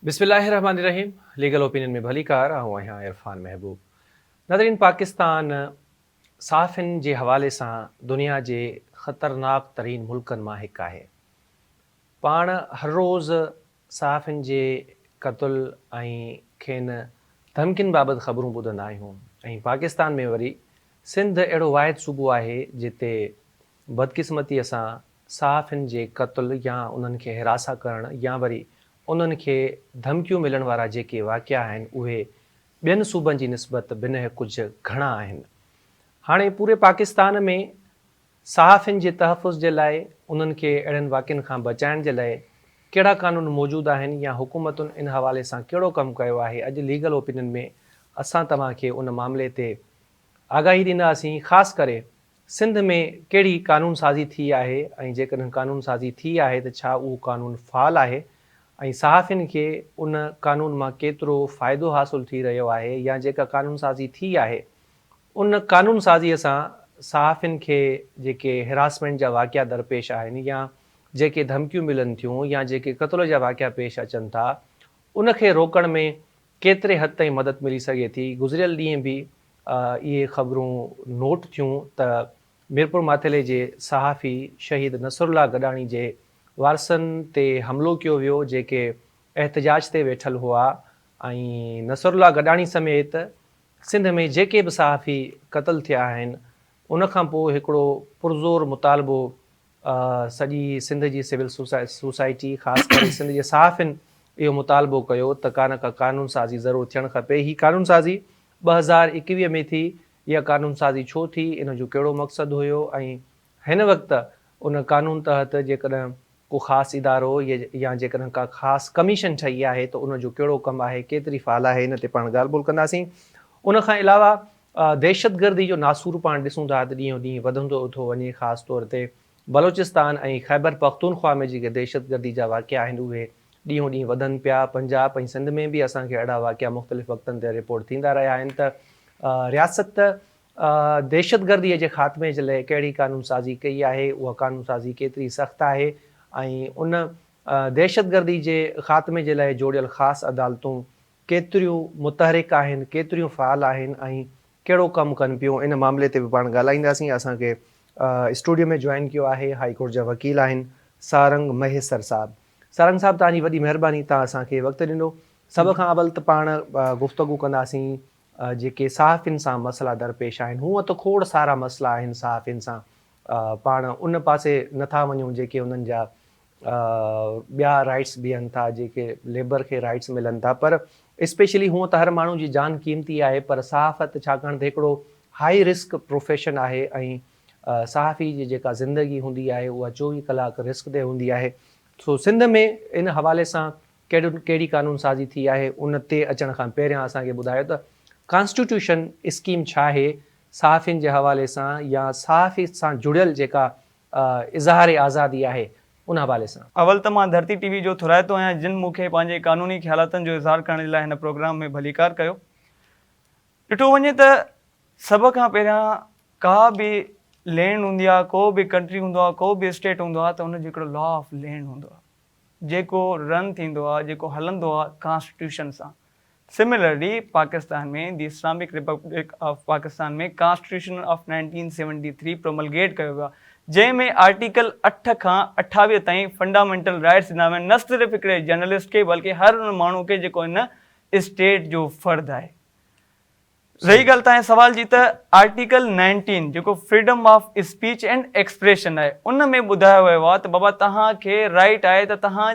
बिस्मिल्लाहिर्रहमानिर्रहीम legal opinion में भली कार आहियां इरफान महबूब। नाज़रीन, पाकिस्तान साफ़िन जे हवाले सां दुनिया जे ख़तरनाक तरीन मुल्कनि मां हिकु आहे। पाण हर रोज़ साफ़िन जे क़त्ल ऐं खेनि धमकियुनि बाबति ख़बरूं ॿुधंदा आहियूं। ऐं पाकिस्तान में वरी सिंध अहिड़ो वाहिद सूबो आहे जिते बदकिस्मतीअ सां साफ़िन जे क़त्ल या उन्हनि खे हिरासा करणु या वरी उन्हनि खे धमकियूं मिलण वारा जेके वाक़िया आहिनि उहे ॿियनि सूबनि जी निस्बत भिन कुझु घणा आहिनि। हाणे पूरे पाकिस्तान में सहाफ़िन जे तहफ़ुज़ जे लाइ, उन्हनि खे अहिड़नि वाक़ियनि खां बचाइण जे लाइ कहिड़ा क़ानून मौजूदु आहिनि या हुकूमतुनि इन हवाले सां कहिड़ो कमु कयो आहे, अॼु लीगल ओपिनियन में असां तव्हांखे उन मामले ते आगाही ॾींदासीं। ख़ासि करे सिंध में कहिड़ी क़ानून साज़ी थी आहे ऐं जेकॾहिं क़ानून साज़ी थी आहे त छा उहो क़ानून फ़ाल आहे ऐं सहाफ़िन खे उन क़ानून मां केतिरो फ़ाइदो हासिलु थी रहियो आहे, या जेका क़ानून साज़ी थी आहे उन क़ानून साज़ीअ सां सहाफ़िन खे जेके हिरासमेंट जा वाक़िया दरपेश आहिनि या जेके धमकियूं मिलनि थियूं या जेके क़त्ल जा वाक़िया पेश अचनि था उनखे रोकण में केतिरे हद ताईं मदद मिली सघे थी। गुज़िरियल ॾींहं बि इहे ख़बरूं नोट थियूं त मीरपुर माथिले जे सहाफ़ी शहीद नसरुल्लाह गॾाणी जे वारसनि ते हमिलो कयो वियो जेके एहतजाज ते वेठल हुआ। ऐं नसरुल्लाह गॾाणी समेत सिंध में जेके बि सहाफ़ी क़त्ल थिया आहिनि उनखां पोइ हिकिड़ो पुरज़ोर मुतालबो सॼी सिंध जी सिविल सोसाइटी ख़ासि करे सिंध जे सहाफ़िन इहो मुतालबो कयो त का क़ानून साज़ी ज़रूरु थियणु खपे। ही क़ानून साज़ी 2021 में थी। इहा क़ानून साज़ी छो थी, इन जो कहिड़ो मक़सदु हुयो ऐं हिन वक़्तु उन क़ानून तहत जेकॾहिं को ख़ासि इदारो या जेकॾहिं का ख़ासि कमीशन ठही आहे त उनजो कहिड़ो कमु आहे, केतिरी फ़ाल आहे, इन ते पाण ॻाल्हि ॿोल कंदासीं। उनखां अलावा दहशतगर्दी जो नासूर पाण ॾिसूं था त ॾींहों ॾींहुं वधंदो थो वञे। ख़ासि तौर ते बलोचिस्तान ऐं ख़ैबर पख्तूनख्वा में जेके दहशतगर्दी जा वाक़िया आहिनि उहे ॾींहों ॾींहुं वधनि पिया। पंजाब ऐं सिंध में बि असांखे अहिड़ा वाक़िया मुख़्तलिफ़ वक़्तनि ते रिपोर्ट थींदा रहिया आहिनि त रियासत दहशतगर्दीअ जे ख़ात्मे जे लाइ कहिड़ी क़ानून साज़ी कई आहे, उहा क़ानून साज़ी केतिरी सख़्तु आहे ऐं उन दहशतगर्दी जे ख़ात्मे जे लाइ जोड़ियल ख़ासि अदालतूं केतिरियूं मुतहरिक आहिनि, केतिरियूं फ़ाल आहिनि ऐं कहिड़ो कमु कनि पियूं, इन मामले ते बि पाण ॻाल्हाईंदासीं। असांखे स्टूडियो में जॉइन कयो आहे हाई कोर्ट जा वकील आहिनि सारंग महेसर साहब। सारंग साहब, तव्हांजी वॾी महिरबानी, तव्हां असांखे वक़्तु ॾिनो। सभ खां अवल त पाण गुफ़्तगू कंदासीं जेके सहाफ़िन सां मसइला दरपेश आहिनि। हूअं त खोड़ सारा मसइला आहिनि सहाफ़िन सां, पाण उन पासे नथा वञूं जेके उन्हनि जा ॿिया राइट्स बीहनि था, जेके लेबर खे राइट्स मिलनि था, पर स्पेशली हूअं त हर माण्हू जी जान क़ीमती आहे, पर सहाफ़त छाकाणि त हिकिड़ो हाई रिस्क प्रोफेशन आहे ऐं सहाफ़ी जी जेका ज़िंदगी हूंदी आहे उहा 24 कलाक रिस्क ते हूंदी आहे। सो सिंध में इन हवाले सां कहिड़ी क़ानून साज़ी थी आहे, उन ते अचण खां पहिरियां असांखे ॿुधायो त कॉन्स्टिट्यूशन स्कीम छा आहे सहाफ़िन जे हवाले सां या सहाफ़ी सां जुड़ियल जेका इज़हार आज़ादी आहे उन हवाले सां। अवल त मां धरती टीवी जो थुराइतो आहियां जिन मूंखे पंहिंजे क़ानूनी ख़्यालातनि जो इज़हार करण जे लाइ हिन प्रोग्राम में भलीकार कयो। ॾिठो वञे त सभ खां पहिरियां का बि लैंड हूंदी आहे, को बि कंट्री हूंदो आहे, को बि स्टेट हूंदो आहे त उनजो हिकिड़ो लॉ ऑफ लैंड हूंदो आहे जेको रन थींदो आहे, जेको हलंदो आहे कॉन्स्टिट्यूशन सां। सिमिलरली पाकिस्तान में the Islamic Republic of Pakistan में कॉन्स्टिट्यूशन ऑफ 1973 प्रोमलगेट कयो वियो आहे जंहिंमें आर्टिकल 8 खां 28 ताईं फंडामेंटल राइट्स ॾिना वेंदा आहिनि, न सिर्फ़ु हिकिड़े जर्नलिस्ट खे बल्कि हर उन माण्हू खे जेको इन स्टेट जो फ़र्ज़ु आहे। रही ॻाल्हि तव्हांजे सवाल जी त आर्टिकल 19 जेको freedom of speech and expression आहे उन में ॿुधायो वियो आहे त बाबा तव्हांखे राइट आहे त तव्हां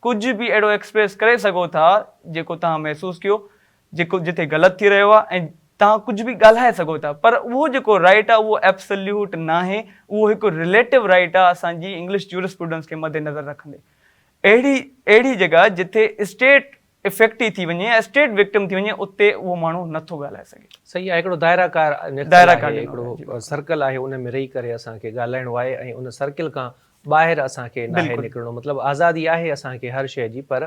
कुझु बि अहिड़ो एक्सप्रेस करे सघो था जेको तव्हां महसूसु कयो, जेको जिथे ग़लति थी रहियो आहे, ऐं तव्हां कुझु बि ॻाल्हाए सघो था। पर उहो जेको राइट आहे उहो एब्सोल्यूट न आहे, उहो हिकु रिलेटिव राइट आहे असांजी इंग्लिश ज्यूरिस्प्रूडेंस खे मद्देनज़र रखंदे। अहिड़ी जॻह जिथे स्टेट इफेक्टिव थी वञे या स्टेट विक्टिम थी वञे उते उहो माण्हू नथो ॻाल्हाए सघे। सही आहे, हिकिड़ो दायराकार हिकिड़ो सर्कल आहे, उन में रही करे असांखे ॻाल्हाइणो आहे ऐं उन सर्कल खां ॿाहिरि असांखे नाहे निकिरणो। मतिलबु आज़ादी आहे असांखे हर शइ जी, पर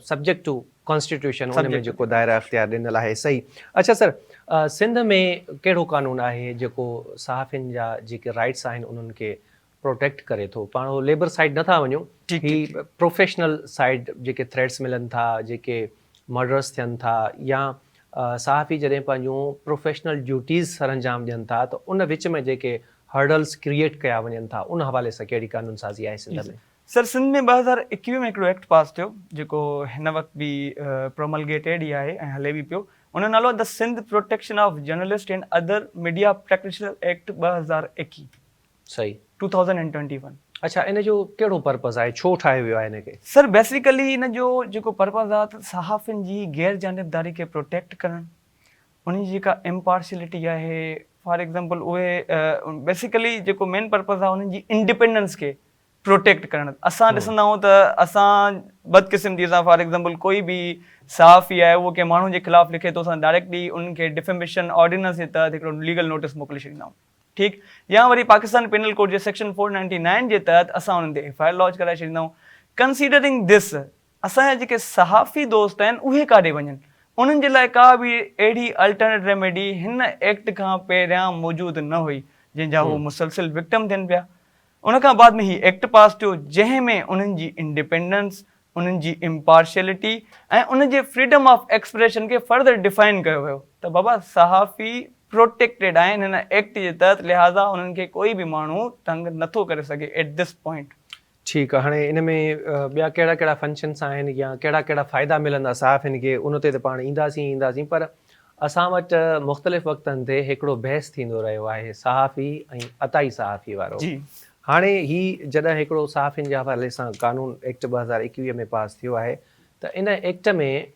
सब्जेक्ट टू कॉन्स्टिट्यूशन उन में जेको दायरा इख्तियार ॾिनल आहे। सही। अच्छा सर, सिंध में कहिड़ो क़ानून आहे जेको सहाफ़िन जा जेके राइट्स आहिनि उन्हनि खे प्रोटेक्ट करे थो? पाण लेबर साइड नथा वञूं, ठीक, ही ठीक, प्रोफेशनल साइड जेके थ्रेड्स मिलनि था, जेके मर्डर्स थियनि था, या सहाफ़ी जॾहिं पंहिंजूं प्रोफेशनल ड्यूटीज़ सर अंजाम ॾियनि था, त उन विच में जेके हर्डल्स क्रिएट कया वञनि था, उन हवाले सां कहिड़ी कानून साज़ी आहे सिंध में? सर सिंध में 2021 में हिकिड़ो एक्ट पास थियो जेको हिन वक़्तु बि प्रोमलगेटेड ई आहे ऐं हले बि पियो। उन जो नालो the Sindh protection of journalist and other media practitioner act 2021 सही। 2021। अच्छा, इन जो कहिड़ो पर्पज़ आहे, छो ठाहियो वियो आहे इनखे? सर बेसिकली इन जो जेको पर्पज़ आहे त सहाफ़ियुनि जी गैर जानिबदारी खे प्रोटेक्ट करणु, उन जी जेका इम्पार्शियलिटी आहे, फॉर एग्ज़ाम्पल उहे बेसिकली जेको मेन पर्पज़ आहे उन्हनि जी इंडिपेंडेंस खे प्रोटेक्ट करणु। असां ॾिसंदा आहियूं त असां बदकिस्मती सां फॉर एग्ज़ाम्पल कोई बि सहाफ़ी आहे उहो कंहिं माण्हू जे ख़िलाफ़ु लिखे थो, असां डायरेक्टली उन्हनि खे डिफेमेशन ऑर्डिनेंस जे तहत हिकिड़ो लीगल नोटिस मोकिले छॾींदा आहियूं, ठीकु। या वरी पाकिस्तान पेनल कोड जे सेक्शन 499 जे तहत असां उन्हनि ते FIR लॉन्च कराए छॾींदा आहियूं। कंसीडरिंग दिस, असांजा जेके सहाफ़ी दोस्त आहिनि उहे काॾे वञनि, उन्हनि जे लाइ का बि अहिड़ी अल्टरनेट रेमेडी हिन एक्ट खां पहिरियां मौजूदु न हुई जंहिंजा हू मुसलसिल विक्टिम थियनि पिया। उन खां बाद में ही एक्ट पास थियो जंहिं में उन्हनि जी इंडिपेंडेंस, उन्हनि जी इम्पार्शियलिटी ऐं उन जे फ्रीडम ऑफ एक्सप्रेशन खे फर्दर डिफाइन कयो वियो त बाबा सहाफ़ी प्रोटेक्टेड आहिनि हिन एक्ट जे तहत, लिहाज़ा उन्हनि खे कोई बि माण्हू तंग नथो करे सघे एट दिस पॉइंट। ठीकु आहे। हाणे इन में ॿिया कहिड़ा कहिड़ा फंक्शन्स आहिनि या कहिड़ा कहिड़ा फ़ाइदा मिलंदा सहाफ़ियुनि खे, उन ते त पाण ईंदासीं, पर असां वटि मुख़्तलिफ़ वक़्तनि ते हिकिड़ो बहस थींदो रहियो आहे सहाफ़ी ऐं अताई सहाफ़ी वारो। जी। हाणे ही जॾहिं हिकिड़ो सहाफ़ियुनि जे हवाले सां कानून एक्ट 2021 में पास थियो आहे, त इन एक्ट में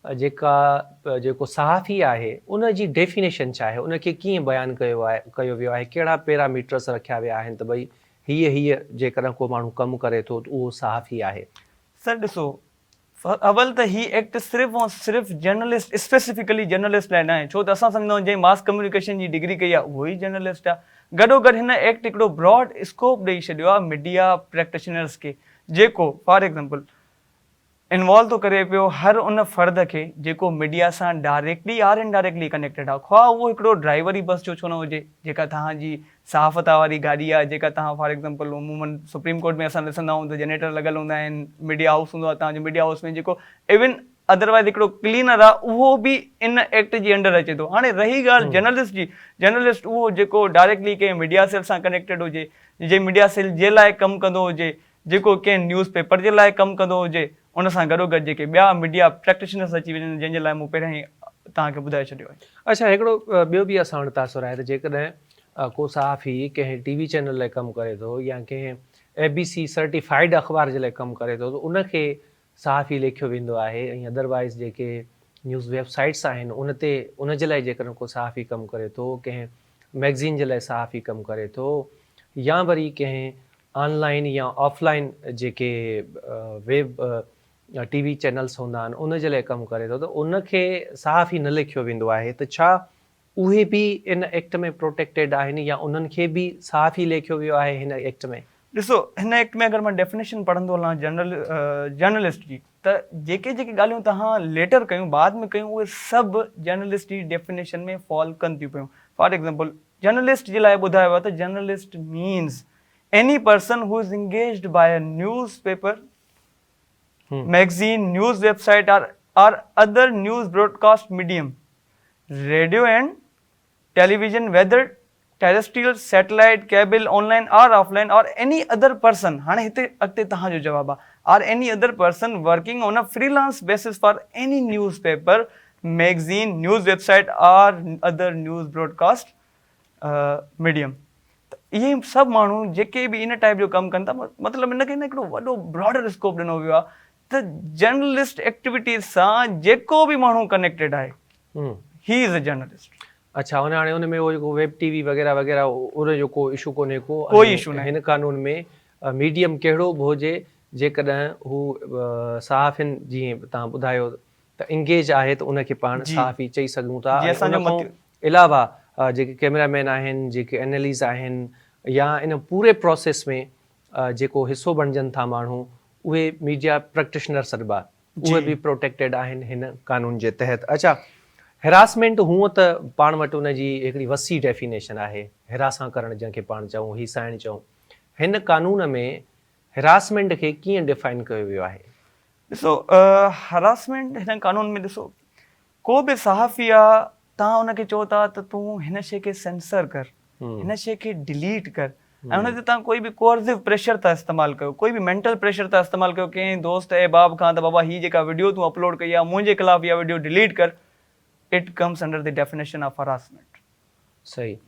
जेको सहाफ़ी आहे उन जी डेफिनेशन छा आहे, उनखे कीअं बयानु कयो वियो आहे, कहिड़ा पैरामीटर्स रखिया विया आहिनि त भई हीअ जेकॾहिं को माण्हू कमु करे थो त उहो सहाफ़ी आहे? सर ॾिसो, अवल त ही एक्ट सिर्फ़ु ऐं सिर्फ़ु जर्नलिस्ट, स्पेसिफिकली जर्नलिस्ट लाइ न आहे, छो त असां सम्झंदा आहियूं जंहिं मास कम्युनिकेशन जी डिग्री कई आहे उहो ई जर्नलिस्ट आहे। गॾोगॾु हिन एक्ट हिकिड़ो ब्रॉड स्कोप ॾेई छॾियो आहे मीडिया प्रैक्टिशनर्स खे, जेको फॉर एग्ज़ाम्पल इन्वॉल्व थो करे पियो हर उन फ़र्द खे जेको मीडिया सां डायरेक्टली आर इनडायरेक्टली कनेक्टेड आहे, ख़्वाह उहो हिकिड़ो ड्राइवर ई बस जो छो न हुजे, जेका तव्हांजी सहाफ़त वारी गाॾी आहे, जेका तव्हां फॉर एग्ज़ाम्पल अमूमन सुप्रीम कोर्ट में असां ॾिसंदा आहियूं त जनरेटर लॻल हूंदा आहिनि, मीडिया हाउस हूंदो आहे तव्हांजो, मीडिया हाउस में जेको इवन अदरवाइज़ हिकिड़ो क्लीनर आहे उहो बि इन एक्ट जे अंडर अचे थो। हाणे रही ॻाल्हि जर्नलिस्ट जी, जर्नलिस्ट उहो जेको डायरेक्टली कंहिं मीडिया सेल सां कनेक्टेड हुजे, जंहिं मीडिया सेल जे लाइ कमु कंदो हुजे, जेको कंहिं न्यूज़ पेपर जे लाइ कमु कंदो हुजे, उन सां गॾोगॾु जेके ॿिया मीडिया प्रैक्टिशनर्स अची वञनि जंहिंजे लाइ मूं पहिरियां ई तव्हांखे ॿुधाए छॾियो आहे। अच्छा, हिकिड़ो ॿियो बि असां वटि तासुर आहे त जेकॾहिं को सहाफ़ी कंहिं TV चैनल लाइ कमु करे थो या कंहिं ABC सर्टिफाइड अख़बार जे लाइ कमु करे थो त उनखे सहाफ़ी लेखियो वेंदो आहे, ऐं अदरवाइज़ जेके न्यूज़ वेबसाइट्स आहिनि उन जे लाइ जेकॾहिं को सहाफ़ी कमु करे थो, कंहिं मैगज़ीन जे लाइ सहाफ़ी कमु करे थो, या वरी कंहिं ऑनलाइन या ऑफलाइन जेके वेब TV चैनल्स हूंदा आहिनि उन जे लाइ कमु करे थो, त उनखे सहाफ़ी न लिखियो वेंदो आहे, त छा उहे बि इन एक्ट में प्रोटेक्टेड आहिनि या उन्हनि खे बि सहाफ़ी लेखियो वियो आहे हिन एक्ट में? ॾिसो, हिन एक्ट में अगरि मां डेफिनेशन पढ़ंदो हलां जर्नलिस्ट जी, त जेके जेके ॻाल्हियूं तव्हां लेटर कयूं, बाद में कयूं, उहे सभु जर्नलिस्ट जी डेफिनेशन में फॉल कनि थियूं पियूं। फॉर एग्ज़ाम्पल जर्नलिस्ट जे लाइ ॿुधायो आहे त journalist means any person who is engaged by a newspaper, magazine, news website or other news broadcast medium, radio and television, whether terrestrial, satellite, cable, online or offline, or any other person, हाणे हिते अॻिते तव्हांजो जवाबु आहे, or any other person working on a freelance basis for any newspaper, magazine, news website or other news broadcast medium। इहे सभु माण्हू जेके बि इन टाइप जो कमु कनि था, मतिलबु इनखे हिकिड़ो वॾो ब्रॉडर स्कोप ॾिनो वियो आहे त जर्नलिस्ट एक्टिविटीज़ सां जेको बि माण्हू कनेक्टेड आहे, ही इज़ अ जर्नलिस्ट। अच्छा, हाणे उन में उहो जेको वेब TV वग़ैरह वग़ैरह उन जो को इशू कोन्हे को? कोई इशू न आहे। हिन कानून में मीडियम कहिड़ो बि हुजे, जेकॾहिं हू सहाफ़ियुनि जीअं तव्हां ॿुधायो त इंगेज आहे त उनखे पाण सहाफ़ी चई सघूं था। उन खां अलावा जेके कैमरामैन आहिनि, जेके एनालिस्ट आहिनि, या इन पूरे प्रोसेस में जेको हिसो बणिजनि था माण्हू, उहे मीडिया प्रैक्टिशनर सॾिबा, उहे बि प्रोटेक्टेड आहिनि हिन कानून जे तहत। अच्छा, हिरासमेंट हूअं त पाण वटि उनजी हिकिड़ी वसी डेफिनेशन आहे, हिरासां करणु जंहिंखे पाण चऊं, हीसाइणु चऊं। हिन कानून में हिरासमेंट खे कीअं डिफाइन कयो वियो आहे? ॾिसो, हरासमेंट हिन कानून में ॾिसो, को बि सहाफ़ी आहे, तव्हां हुनखे चओ था त तूं हिन शइ खे सेंसर कर, हिन शइ खे डिलीट कर, ऐं हुन ते तव्हां कोई बि कोर्सिव प्रेशर था इस्तेमालु कयो, कोई बि मेंटल प्रेशर था इस्तेमालु कयो कंहिं दोस्त ऐं बाब खां, त बाबा हीअ जेका वीडियो तूं अपलोड कई आहे मुंहिंजे ख़िलाफ़ु इहा वीडियो डिलीट कर, it comes under the definition of harassment. सही।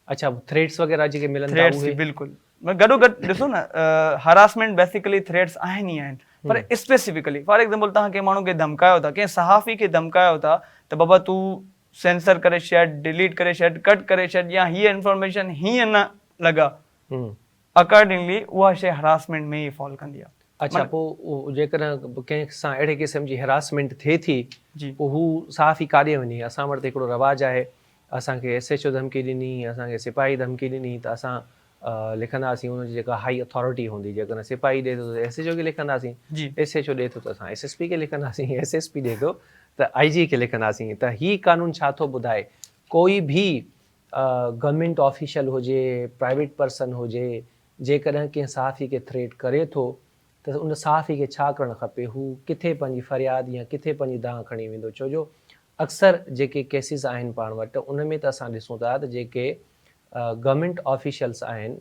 अच्छा, थ्रेड्स वग़ैरह जेके मिलनि था थ्रेड्स उहे? बिल्कुलु, गॾो गॾु ॾिसो न, हरासमेंट बेसिकली थ्रेड्स आहिनि ई आहिनि, पर स्पेसिफिकली फॉर एग्जाम्पल तव्हां कंहिं माण्हू खे धमकायो था, कंहिं सहाफ़ी खे धमकायो था त बाबा तूं सेंसर करे छॾ, डिलीट करे छॾ, कट करे छॾ, या हीअ इंफॉर्मेशन हीअं न लॻा, अकॉर्डिंगली उहा शइ हरासमेंट में ई फॉल कंदी आहे। अच्छा, पोइ जेकॾहिं कंहिं सां अहिड़े क़िस्म जी हिरासमेंट थिए थी, जी, पोइ हू सहाफ़ी काॾे वञे? असां वटि हिकिड़ो रवाजु आहे, असांखे SHO धमकी ॾिनी, असांखे सिपाही धमकी ॾिनी, त असां लिखंदासीं हुनजी जेका हाई अथॉरिटी हूंदी, जेकॾहिं सिपाही ॾिए थो त SHO खे लिखंदासीं, जी, SHO ॾिए थो त असां SSP खे लिखंदासीं, SSP ॾिए थो त IG खे लिखंदासीं। त हीउ कानून छा थो ॿुधाए? कोई बि गवर्नमेंट ऑफिशियल हुजे, प्राइवेट पर्सन हुजे, जेकॾहिं कंहिं सहाफ़ी खे थ्रेट करे थो त उन सहाफ़ी खे छा करणु खपे? हू किथे पंहिंजी फ़रियाद या किथे पंहिंजी दांह खणी वेंदो? छो जो अक्सर जेके केसिस आहिनि पाण वटि, उन में त असां ॾिसूं था त जेके गवर्नमेंट ऑफिशियल्स आहिनि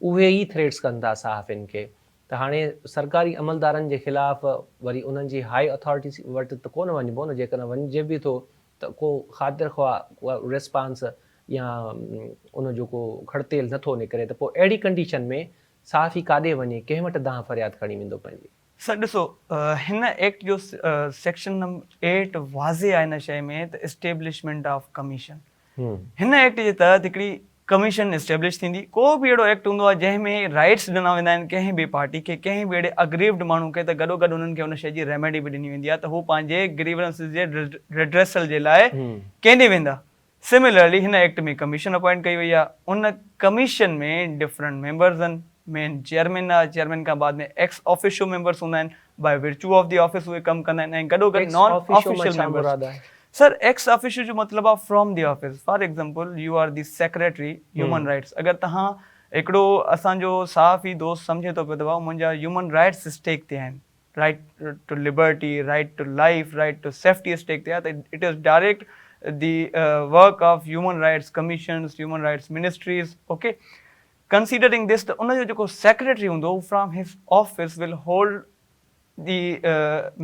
उहे ई थ्रेट्स कनि था सहाफ़ियुनि खे। त हाणे सरकारी अमलदारनि जे ख़िलाफ़ वरी उन्हनि जी हाई अथॉरिटी वटि त कोन वञिबो न, जेकॾहिं वञिजे बि थो त को ख़ातिर ख़्वाह रिस्पॉन्स या उनजो को खड़तेल नथो निकिरे, त पोइ अहिड़ी कंडीशन में सहाफ़ी काॾे वञे, कंहिं वटि दांह फ़रियाद खणी वेंदो पंहिंजी? सर ॾिसो, हिन एक्ट जो सेक्शन नंबर 8 वाज़े आहे हिन शइ में त एस्टेब्लिशमेंट ऑफ कमीशन। हिन एक्ट जे तहत हिकिड़ी कमीशन एस्टेब्लिश थींदी। को बि अहिड़ो एक्ट हूंदो आहे जंहिंमें राइट्स ॾिना वेंदा आहिनि कंहिं बि पार्टी खे, कंहिं बि अहिड़े अग्रीव्ड माण्हू खे, त गॾो गॾु उन्हनि खे उन शइ जी रेमेडी बि ॾिनी वेंदी आहे त हू पंहिंजे ग्रीवेंसेस जे रिड्रेसल जे लाइ केॾे वेंदा। सिमिलरली हिन एक्ट में कमीशन अपॉइंट कई वई आहे। उन कमीशन में डिफरेंट मेंबर्स आहिनि, मेन चेयरमैन आहे, चेयरमैन खां बाद में एक्स ऑफिशियो मेंबर्स हूंदा आहिनि, by virtue of the office उहे कमु कंदा आहिनि, ऐं गॾो गॾु non official members. Sir, ex officio जो मतिलबु आहे from the office. For example you are the secretary human rights. अगरि तव्हां हिकिड़ो असांजो सहाफ़ी दोस्त सम्झे थो पियो त भाउ मुंहिंजा ह्यूमन राइट्स स्टेक ते आहिनि, right to liberty, right to life, right to safety stake ते आहे, त it is direct the work of human rights commissions, human rights ministries, okay? Considering this, the उनजो जेको secretary हूंदो, from his office will hold the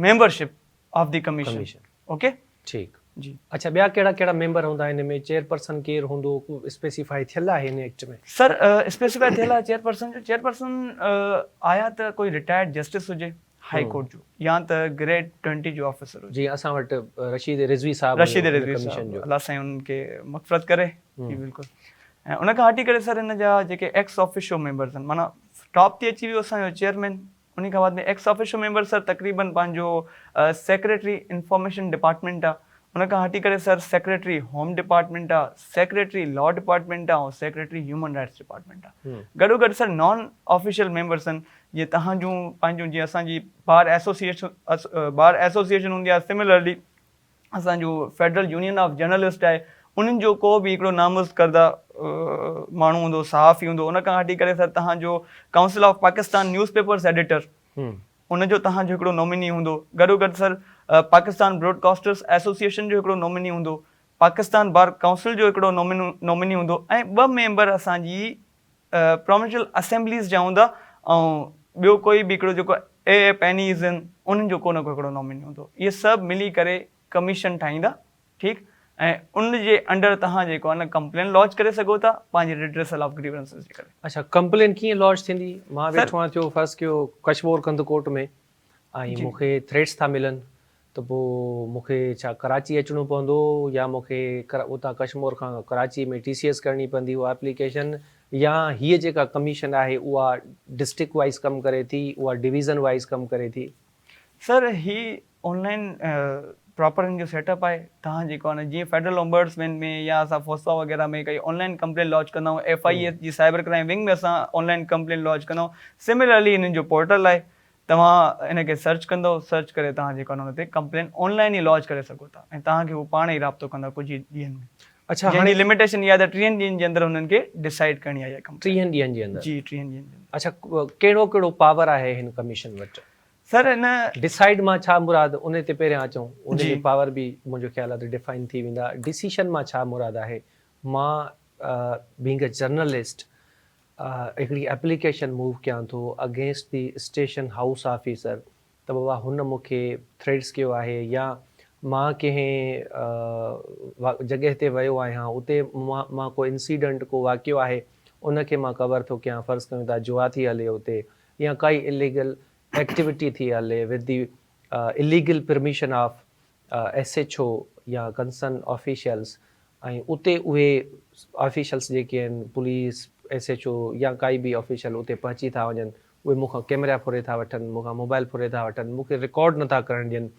membership of the commission, okay? ठीक जी। अच्छा, ॿिया कहिड़ा कहिड़ा मेंबर हूंदा हिन में? चेयरपर्सन केरु हूंदो, स्पेसिफाई थियल आहे हिन एक्ट में? सर, स्पेसिफाई थियल आहे चेयरपर्सन जो। चेयरपर्सन आया त कोई रिटायर्ड जस्टिस हुजे हाई कोर्ट जो, या त ग्रेड 20 जो ऑफिसर हुजे। जी, असां वटि रशीद रिज़वी साहब, रशीद रिज़वी साहब, अल्लाह साईं उनखे मग़फ़िरत करे। जी बिल्कुलु। ऐं उन खां हटी करे सर हिन जा जेके एक्स ऑफिशियो मेंबर्स आहिनि, माना टॉप ते अची वियो असांजो चेयरमैन, उन खां बाद में एक्स ऑफिशियो मेंबर सर तक़रीबन पंहिंजो सेक्रेटरी इंफॉर्मेशन डिपार्टमेंट आहे, उन खां हटी करे सर सेक्रेटरी होम डिपार्टमेंट आहे, सेक्रेटरी लॉ डिपार्टमेंट आहे, ऐं सेक्रेटरी ह्यूमन राइट्स डिपार्टमेंट आहे। गॾो गॾु सर नॉन ऑफिशियल मेंबर्स आहिनि, जीअं तव्हां जूं पंहिंजूं जीअं असांजी बार एसोसिएशन हूंदी आहे, सिमिलरली असांजो फेडरल यूनियन ऑफ जर्नलिस्ट आहे, उन्हनि जो को बि हिकिड़ो नामज़द करदा माण्हू हूंदो, सहाफ़ी हूंदो। उन खां हटी करे सर तव्हांजो council of Pakistan news papers editor, उनजो तव्हांजो हिकिड़ो नॉमिनी हूंदो। गॾो गॾु सर पाकिस्तान ब्रॉडकास्टर्स एसोसिएशन जो हिकिड़ो नॉमिनी हूंदो, पाकिस्तान बार काउंसिल जो हिकिड़ो नॉमिनी हूंदो, ऐं 2 मेंबर असांजी प्रोविंशियल असेंबलीज़ जा हूंदा, ऐं ॿियो कोई बि हिकिड़ो जेको AAPNEs आहिनि उन्हनि जो को न को हिकिड़ो नॉमिनी हूंदो। इहे सभु मिली करे कमीशन ठाहींदा, ठीकु, ऐं उन जे अंडर तव्हां जेको आहे न कंप्लेन लॉन्च करे सघो था पंहिंजे रिड्रेसल ऑफ ग्रीवेंसेस जे करे। अच्छा, कंप्लेन कीअं लॉन्च थींदी? मां वेठो आहियां थियो फर्स्ट कयो कशमोर कंद कोर्ट में, ऐं मूंखे थ्रेट्स था मिलनि, त पोइ मूंखे छा कराची अचिणो पवंदो, या मूंखे उतां कशमोर खां कराची में TCS करणी पवंदी उहा एप्लीकेशन, या हीअ जेका कमीशन आहे उहा डिस्ट्रिक्ट वाइज़ कमु करे थी, उहा डिवीज़न वाइज़ कमु करे थी? सर, ही ऑनलाइन प्रॉपर हिन जो सेटअप आहे। तव्हां जेको आहे न जीअं फेडरल ओम्बड्समैन में या असां फोसवा वग़ैरह में काई ऑनलाइन कंप्लेन लॉन्च कंदा आहियूं, FIS जी साइबर क्राइम विंग में असां ऑनलाइन कंप्लेन लॉन्च कंदा आहियूं। सिमिलरली हिननि जो पोर्टल आहे, तव्हां हिनखे सर्च कंदो, सर्च करे तव्हां जेको आहे हुन ते कंप्लेन ऑनलाइन ई लॉन्च करे सघो था, ऐं तव्हांखे हू पाण ई राब्तो कंदा कुझु ई ॾींहंनि में। अच्छा जंहिंजी लिमिटेशन इहा आहे त 3 ॾींहंनि जे अंदरि हुननि खे डिसाइड करणी आहे इहा कंप्लेन। 3 ॾींहंनि जे अंदरि? जी 3 ॾींहंनि जे अंदरि। अच्छा कहिड़ो कहिड़ो पावर आहे हिन कमीशन वटि? सर हिन डिसाइड मां छा मुराद उन ते पहिरियां अचूं, उन जी। में पावर बि मुंहिंजो ख़्यालु आहे त डिफाइन थी वेंदा। डिसीशन मां छा मुराद आहे? मां बीइंग अ जर्नलिस्ट हिकिड़ी एप्लीकेशन मूव कयां थो against the station house officer, त बाबा हुन मूंखे थ्रेड्स कयो आहे, या मां कंहिं जॻह ते वियो आहियां, उते मां को इंसिडेंट को वाक़ियो आहे उनखे मां कवर थो कयां, फ़र्ज़ु कयूं था जुआ थी हले उते, या काई इलीगल एक्टिविटी थी हले with the illegal permission of SHO या कंसर्न ऑफिशियल्स, ऐं उते उहे ऑफिशियल्स जेके आहिनि पुलिस SHO या काई बि ऑफिशियल उते पहुची था वञनि, उहे मूंखां कैमरा फुरे था वठनि, मूंखां मोबाइल फुरे था वठनि, मूंखे रिकॉर्ड नथा करणु ॾियनि,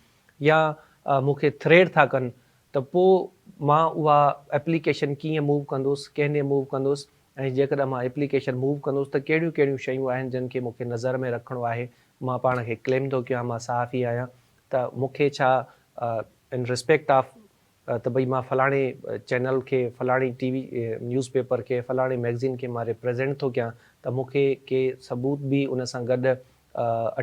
या मूंखे थ्रेड था कनि, त पोइ मां उहा एप्लीकेशन कीअं मूव कंदुसि, कंहिं ॾींहुं मूव कंदुसि, ऐं जेकॾहिं मां एप्लीकेशन मूव कंदुसि त कहिड़ियूं कहिड़ियूं शयूं आहिनि जिन खे मूंखे नज़र में रखिणो आहे। मां पाण खे क्लेम थो कयां मां सहाफ़ी आहियां, त मूंखे छा इन रिस्पेक्ट ऑफ त भई मां फलाणे चैनल खे, फलाणी TV न्यूज़पेपर खे, फलाणे मैगज़ीन खे मां रिप्रेज़ेंट थो कयां, त मूंखे के सबूत बि उन सां गॾु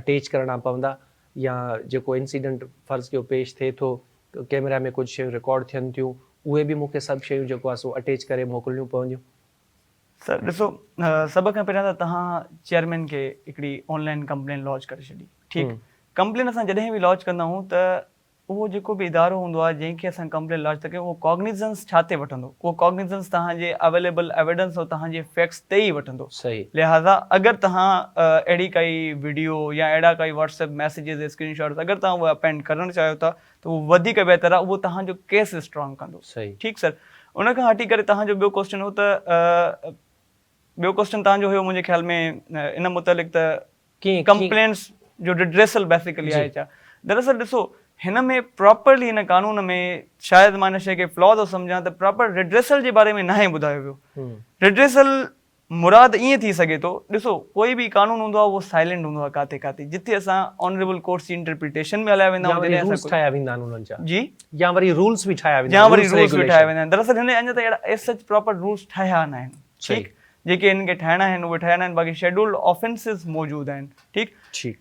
अटैच करणा पवंदा, या जेको इंसिडेंट फ़र्ज़ु कयो पेश थिए थो, कैमरा में कुझु शयूं रिकॉर्ड थियनि थियूं, उहे बि मूंखे सभु शयूं जेको आहे सो अटैच करे मोकिलणियूं पवंदियूं? सर ॾिसो सभ खां पहिरियां त तव्हां चेयरमैन खे हिकिड़ी ऑनलाइन कंप्लेन लॉन्च करे छॾी, ठीकु। कंप्लेन असां जॾहिं बि लॉन्च कंदा आहियूं त उहो जेको बि इदारो हूंदो आहे जंहिंखे असां कंप्लेन लॉन्च था कयूं, उहो कॉग्निजेंस छा ते वठंदो, उहो कॉग्निजेंस तव्हांजे अवेलेबल एविडेंस और तव्हांजे फैक्ट्स ते ई वठंदो। सही। लिहाज़ा अगरि तव्हां अहिड़ी काई वीडियो या अहिड़ा काई व्हाट्सएप मैसेजिस स्क्रीनशॉट्स अगरि तव्हां उहे अपेंड करणु चाहियो था त उहो वधीक बहितर आहे, उहो तव्हांजो केस स्ट्रॉन्ग कंदो। सही। ठीकु सर। उन खां हटी करे तव्हांजो ॿियो क्वेश्चन हो त ॿियो क्वेश्चन तव्हांजो हुयो मुंहिंजे ख़्याल में इन मुतालिक़ त कंप्लेंट्स जो रिड्रेसल बेसिकली आहे छा। दरअसल ॾिसो हिन में प्रॉपरली हिन कानून में शायदि मां हिन शइ खे फ्लॉ थो सम्झां त प्रॉपर रिड्रेसल जे बारे में नाहे ॿुधायो वियो। रिड्रेसल मुराद ईअं थी सघे थो, ॾिसो कोई बि कानून हूंदो आहे उहो साइलेंट हूंदो आहे काथे काथे, जिथे असां ऑनरेबल कोर्ट्स जी इंटरप्रिटेशन में हलिया वेंदा आहियूं, रूल्स ठाहिया वेंदा आहिनि उन्हनि जा, जी, या वरी रूल्स बि ठाहिया वेंदा या आहिनि, वरी रूल्स बि ठाहिया वेंदा आहिनि। दरअसल हिन अञा त अहिड़ा एज सच प्रॉपर रूल्स ठाहिया न आहिनि, ठीकु। जेके हिन खे ठाहिणा आहिनि उहे ठाहिणा आहिनि, बाक़ी शेड्यूल्ड ऑफेंसिस मौजूदु आहिनि, ठीकु।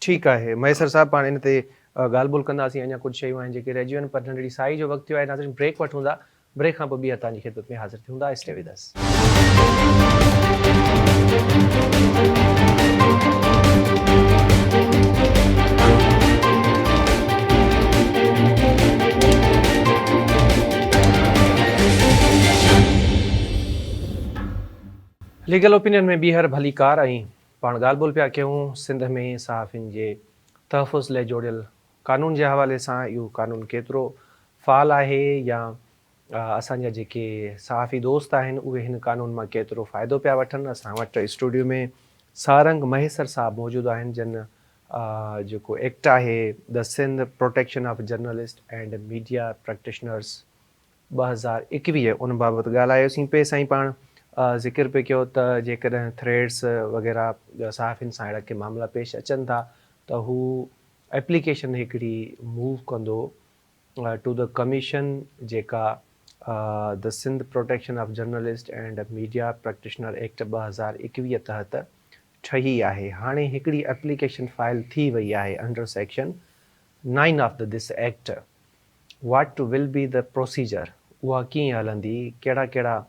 ठीकु आहे महेसर साहब, पाण इन ते ॻाल्हि ॿोल कंदासीं। अञा कुझु शयूं आहिनि जेके रहिजी आहिनि, पर नंढड़ी साई जो वक़्तु थियो आहे। नाज़रीन ब्रेक वठूं था, ब्रेक खां पोइ ॿीहर तव्हांजी ख़िदमत में हाज़िर थियूं था। Stay with us. Legal opinion में ॿीहर भली कार, ऐं पाण ॻाल्हि ॿोल पिया कयूं सिंध में सहाफ़ियुनि जे तहफ़ुज़ लाइ जोड़ियल कानून जे हवाले सां। इहो कानून केतिरो फ़ाल आहे, या असांजा जेके सहाफ़ी दोस्त आहिनि उहे हिन कानून मां केतिरो फ़ाइदो पिया वठनि। असां वटि स्टूडियो में सारंग महेसर साहब मौजूदु आहिनि, जिन जेको एक्ट आहे the Sindh protection of journalist and media practitioners 2021 उन बाबति ॻाल्हायोसीं पिए। साईं पाण ज़िक्र पे कयो त जेकॾहिं थ्रेड्स वग़ैरह सहाफ़ियुनि सां अहिड़ा के मामला पेश अचनि था त हू एप्लीकेशन हिकिड़ी मूव कंदो टू द कमीशन, जेका the Sindh protection of journalist and media practitioner act 2021 तहत ठही आहे। हाणे हिकिड़ी एप्लीकेशन फाइल थी वई आहे under section 9 of this act. What will be the procedure, उहा कीअं हलंदी, कहिड़ा कहिड़ा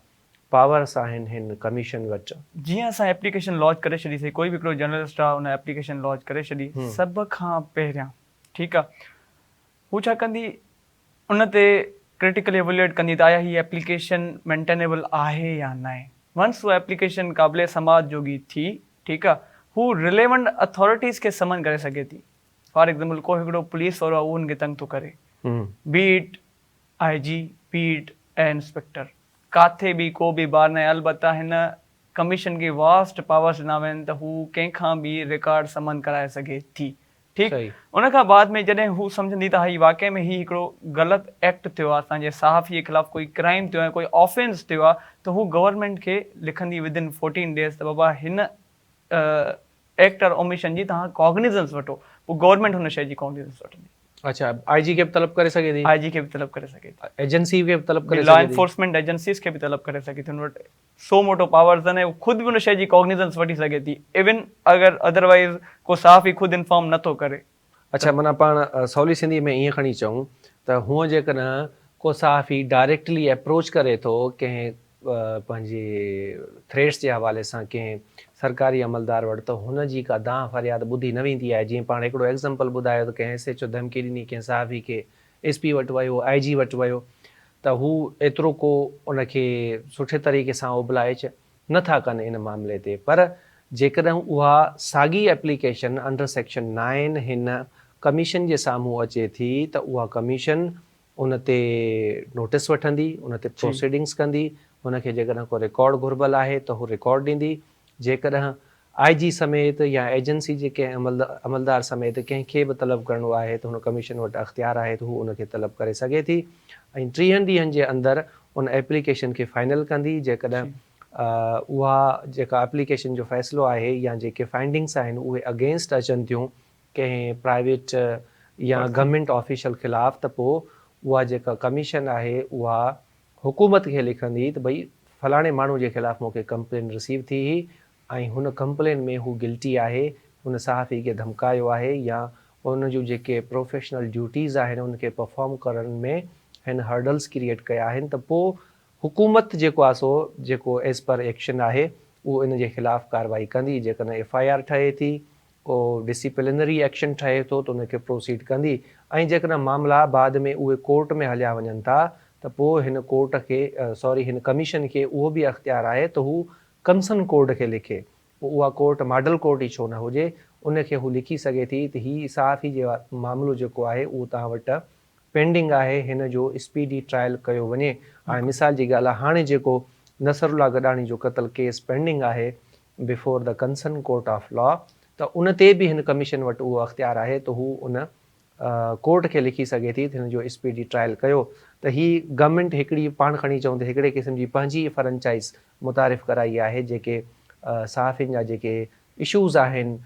पावर्स आहिनि हिन कमीशन वटि? जीअं असां एप्लीकेशन लॉन्च करे छॾीसीं, कोई बि हिकिड़ो जर्नलिस्ट आहे उन एप्लीकेशन लॉन्च करे छॾी, सभ खां पहिरियां, ठीकु आहे, हू छा कंदी, उन ते क्रिटिकली एवेल्युएट कंदी त आया ही एप्लीकेशन मेंटेनेबल आहे या न आहे। वंस उहा एप्लीकेशन क़ाबिले समाज जोगी थी, ठीकु आहे, हू रिलेवेंट अथॉरिटीज़ खे समन करे सघे थी। फॉर एग्ज़ाम्पल को हिकिड़ो पुलिस वारो आहे, उहो हुनखे तंग थो करे, बीट IG, बीट ऐं इंस्पेक्टर, काथे बि को बि ॿार न आहे। अलबत्ता हिन कमीशन खे वास्ट पावर्स ॾिना विया आहिनि त हू कंहिंखां बि रिकॉर्ड समन कराए सघे थी, ठीकु। उन खां बाद में जॾहिं हू सम्झंदी त ही वाक़ई में ही हिकिड़ो ग़लति एक्ट थियो आहे, असांजे सहाफ़ी जे ख़िलाफ़ु कोई क्राइम थियो आहे, कोई ऑफेंस थियो आहे, त हू गवर्नमेंट खे लिखंदी विदिन 14 डेज़ त बाबा हिन एक्ट और ओमिशन जी तव्हां कॉग्निजेंस वठो। पोइ गवर्नमेंट हुन शइ जी कॉग्निजेंस वठंदी। अच्छा, आईजी खे बि तलब करे सघे थी, IG खे बि तलब करे सघे थी, एजेंसी खे बि तलब करे लॉ सघे थी। एनफोर्समेंट एजेंसीज़ खे बि तलब करे सघे थी, हुन वटि सो मोटो पावर्स आहिनि, हू ख़ुदि बि हुन शइ जी कॉग्निजेंस वठी सघे थी, इवन अगरि अदरवाइज़ को साफ़ ई ख़ुदि इन्फॉर्म नथो करे। अच्छा, माना पाण सवली सिंधी में ईअं खणी चऊं त हूअं जेकॾहिं को साफ़ी डायरेक्टली अप्रोच करे थो कंहिं पंहिंजे थ्रेड्स जे हवाले सां कंहिं सरकारी अमलदार वटि, त हुन जी का दांह फरियाद ॿुधी न वेंदी आहे। जीअं पाण हिकिड़ो एग्ज़ाम्पल ॿुधायो त कंहिं SHO धमकी ॾिनी कंहिं साफ़ी खे, SP वटि वियो, IG वटि वियो, त हू एतिरो को उनखे सुठे तरीक़े सां ओबलाइज नथा कनि इन मामले ते। पर जेकॾहिं उहा साॻी एप्लीकेशन अंडर सेक्शन 9 हिन कमीशन जे साम्हूं अचे थी, त उहा कमीशन उन ते नोटिस वठंदी, उन ते प्रोसीडिंग्स कंदी, हुनखे जेकॾहिं को रिकॉर्ड घुर्बल आहे त हू रिकॉर्ड ॾींदी। जेकॾहिं IG समेत या एजेंसी जे कंहिं अमलदार समेत कंहिंखे बि तलब करिणो आहे त हुन कमीशन वटि अख़्तियार आहे त हू उनखे तलब करे सघे थी ऐं 30 ॾींहंनि जे अंदरि उन एप्लीकेशन खे फाइनल कंदी। जेकॾहिं उहा जेका एप्लीकेशन जो फ़ैसिलो आहे या जेके फाइंडिंग्स आहिनि उहे अगेंस्ट अचनि थियूं कंहिं प्राइवेट या गवर्नमेंट ऑफिशियल ख़िलाफ़, त पोइ उहा जेका कमीशन आहे उहा हुकूमत खे लिखंदी त भई फलाणे माण्हू जे ख़िलाफ़ु मूंखे कंप्लेन रिसीव थी हुई ऐं हुन कंप्लेन में हू गिल्टी आहे, हुन सहाफ़ी खे धमकायो आहे या हुन जूं जेके प्रोफेशनल ड्यूटीज़ आहिनि उनखे परफॉर्म करण में हिन हर्डल्स क्रिएट कया आहिनि, त पोइ हुकूमत जेको आहे सो जेको एज़ पर एक्शन आहे उहो इन जे ख़िलाफ़ु कार्रवाई कंदी। जेकॾहिं FIR ठहे थी, को डिसिप्लिनरी एक्शन ठहे थो त उनखे प्रोसीड कंदी ऐं जेकॾहिं मामला बाद में उहे कोर्ट में हलिया वञनि था त पोइ हिन कोर्ट खे हिन कमीशन खे उहो बि अख़्तियार आहे त हू कंसर्न कोर्ट खे लिखे, उहा कोर्ट मॉडल कोर्ट ई छो न हुजे, उनखे हू लिखी सघे थी त हीअ साफ़ी जो मामिलो जेको आहे उहो तव्हां वटि पेंडिंग आहे, हिन जो स्पीडी ट्रायल कयो वञे। हाणे मिसाल जी ॻाल्हि आहे, हाणे जेको नसरुल्ला गॾाणी जो क़त्ल केस पेंडिंग आहे before the concern court of law, त उन ते बि हिन कमीशन वटि उहो अख़्तियार आहे त हू उन कोर्ट खे लिखी सघे थी त हिन जो स्पीडी ट्रायल कयो। त हीअ गवर्नमेंट हिकिड़ी पाण खणी चऊं त हिकिड़े क़िस्म जी पंहिंजी फ्रेंचाइज़ मुतारिफ़ कराई आहे, जेके सहाफ़ियुनि जा जेके इशूज़ आहिनि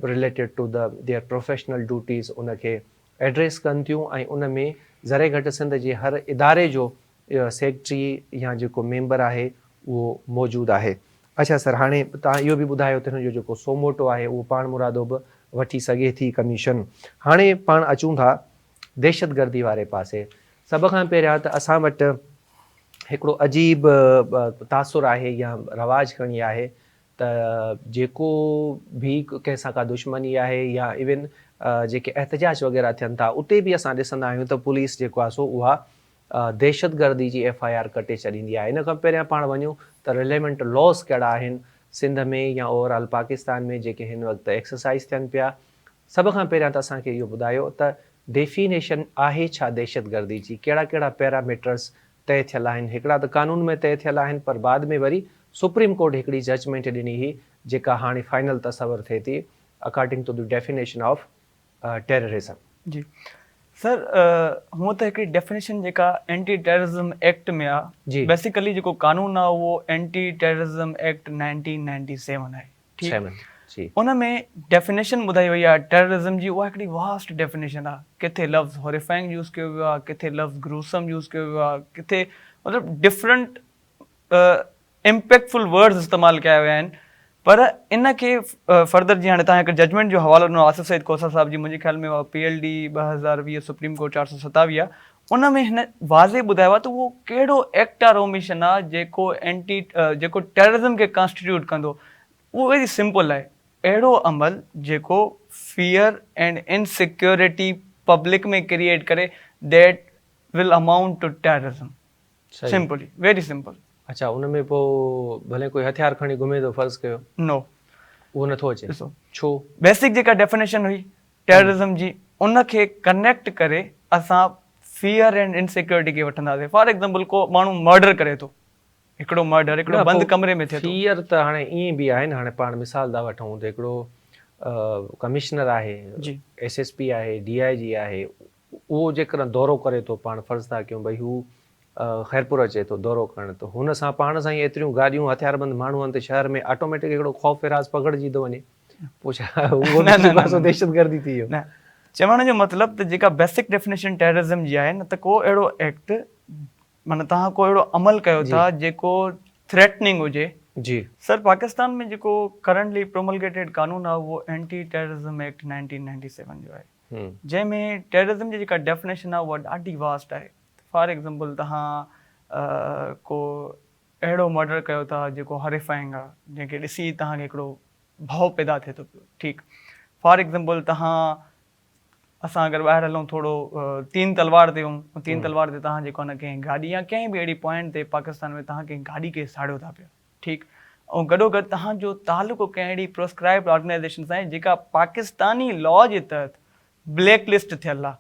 related to their professional duties उनखे एड्रेस कनि थियूं ऐं उन में ज़रे घटि सिंध जे हर इदारे जो सेक्रेटरी या जेको मेंबर आहे उहो मौजूदु आहे। अच्छा सर, हाणे तव्हां इहो बि ॿुधायो त हिन जो जेको सोमोटो आहे उहो पाण मुरादो बि वठी सघे थी कमीशन। हाणे पाण अचूं था दहशतगर्दी वारे पासे। सभ खां पहिरियां त असां वटि हिकिड़ो अजीब तासुर आहे या रवाजु खणी आहे त जेको बि कंहिंसां का दुश्मनी आहे या इवन जेके एहतजाज वग़ैरह थियनि था उते बि असां ॾिसंदा आहियूं त पुलिस जेको आहे सो उहा दहशतगर्दी जी FIR कटे छॾींदी आहे। इन खां पहिरियां पाण वञूं त रिलेवेंट लॉस कहिड़ा आहिनि सिंध में या ओवरऑल पाकिस्तान में जेके हिन वक़्तु एक्सरसाइज़ थियनि पिया। सभ खां पहिरियां त असांखे इहो ॿुधायो त डेफिनेशन आहे छा दहशतगर्दी जी, कहिड़ा कहिड़ा पैरामीटर्स तय थियल आहिनि। हिकिड़ा त कानून में तय थियल आहिनि, पर बाद में वरी सुप्रीम कोर्ट हिकिड़ी जजमेंट ॾिनी हुई जेका हाणे फाइनल तसवर थिए थी according to the definition of terrorism. जी सर, हूअं त हिकिड़ी डेफिनेशन जेका एंटी टेररिज्म एक्ट में आहे, बेसिकली जेको कानून आहे उहो एंटी टेररिज्म एक्ट 1997 आहे, ठीकु। उन में डेफिनेशन ॿुधाई वई आहे टेररिज्म जी, उहा हिकिड़ी वास्ट डेफिनेशन आहे। किथे लफ़्ज़ हॉरिफाइंग यूज़ कयो वियो आहे, किथे लफ़्ज़ ग्रूसम यूज़ कयो वियो आहे, किथे मतिलबु डिफरेंट इम्पैक्टफुल वर्ड्स इस्तेमालु कया विया आहिनि। पर इन खे फर्दर जीअं हाणे तव्हां हिकु जजमेंट जो हवालो ॾिनो आसिफ़ सईद कोसर साहिब जी, मुंहिंजे ख़्याल में PLD 2020 सुप्रीम कोर्ट 427 आहे, उन में हिन वाज़े ॿुधायो आहे त उहो कहिड़ो एक्ट आर ओमिशन आहे जेको टेररिज्म खे कॉन्स्टिट्यूट कंदो। उहो वेरी सिंपल आहे, अहिड़ो अमल जेको फियर एंड इनसिक्योरिटी पब्लिक में क्रिएट करे that will amount to terrorism. Simply, very simple. अच्छा, उन में पोइ भले कोई हथियार खणी घुमे थो फर्ज़ कयो, नो उहो नथो अचे। ॾिसो, छो? बेसिक जेका डेफिनेशन हुई टेररिज्म जी, उनखे कनेक्ट करे असां फियर एंड इनसिक्योरिटी खे वठंदासीं। फॉर एग्जाम्पल, को माण्हू मर्डर करे थो, हिकिड़ो मर्डर हिकिड़ो बंदि कमरे में थिए थो। फियर त हाणे ईअं बि आहिनि। हाणे पाण मिसाल था वठूं त हिकिड़ो कमिश्नर आहे, SSP आहे, DIG आहे, उहो जेकॾहिं दौरो करे थो, पाण फर्ज़ था कयूं भई हू ख़ैरपुर अचे थो दौरो करणु, त हुन सां पाण सां ई एतिरियूं गाॾियूं हथियारबंद माण्हू आहिनि त शहर में ऑटोमेटिक हिकिड़ो ख़ौफ़ विराज़ पकड़िजी थो वञे। पोइ छा उहो दहशतगर्दी थी वियो? न, चवण जो मतिलबु त जेका बेसिक डेफिनेशन टेररिज्म जी आहे न, त को अहिड़ो एक्ट माना तव्हां को अहिड़ो अमल कयो था जेको थ्रेटनिंग हुजे। जी सर, पाकिस्तान में जेको करंटली प्रोमलगेटेड कानून आहे उहो एंटी टेररिज्म एक्ट 1997 जो आहे, जंहिंमें टेररिज्म जी जेका डेफिनेशन आहे उहा ॾाढी वास्ट आहे। फॉर एग्ज़ाम्पल, तव्हां को अहिड़ो मर्डर कयो था जेको हॉरिफाइंग आहे, जंहिंखे ॾिसी तव्हांखे हिकिड़ो भउ पैदा थिए थो पियो, ठीकु। फॉर एग्ज़ाम्पल, असां अगरि ॿाहिरि हलूं थोरो तीन तलवार ते हूं, तीन तलवार ते तव्हां जेको आहे न कंहिं गाॾी या कंहिं बि अहिड़ी पॉइंट ते पाकिस्तान में तव्हां कंहिं गाॾी खे साड़ियो था पिया, ठीकु। ऐं गॾोगॾु तव्हांजो तालुक़ु कंहिं अहिड़ी प्रोस्क्राइब्ड ऑर्गेनाइज़ेशन सां आहे जेका पाकिस्तानी लॉ जे तहत ब्लैक लिस्ट थियल आहे,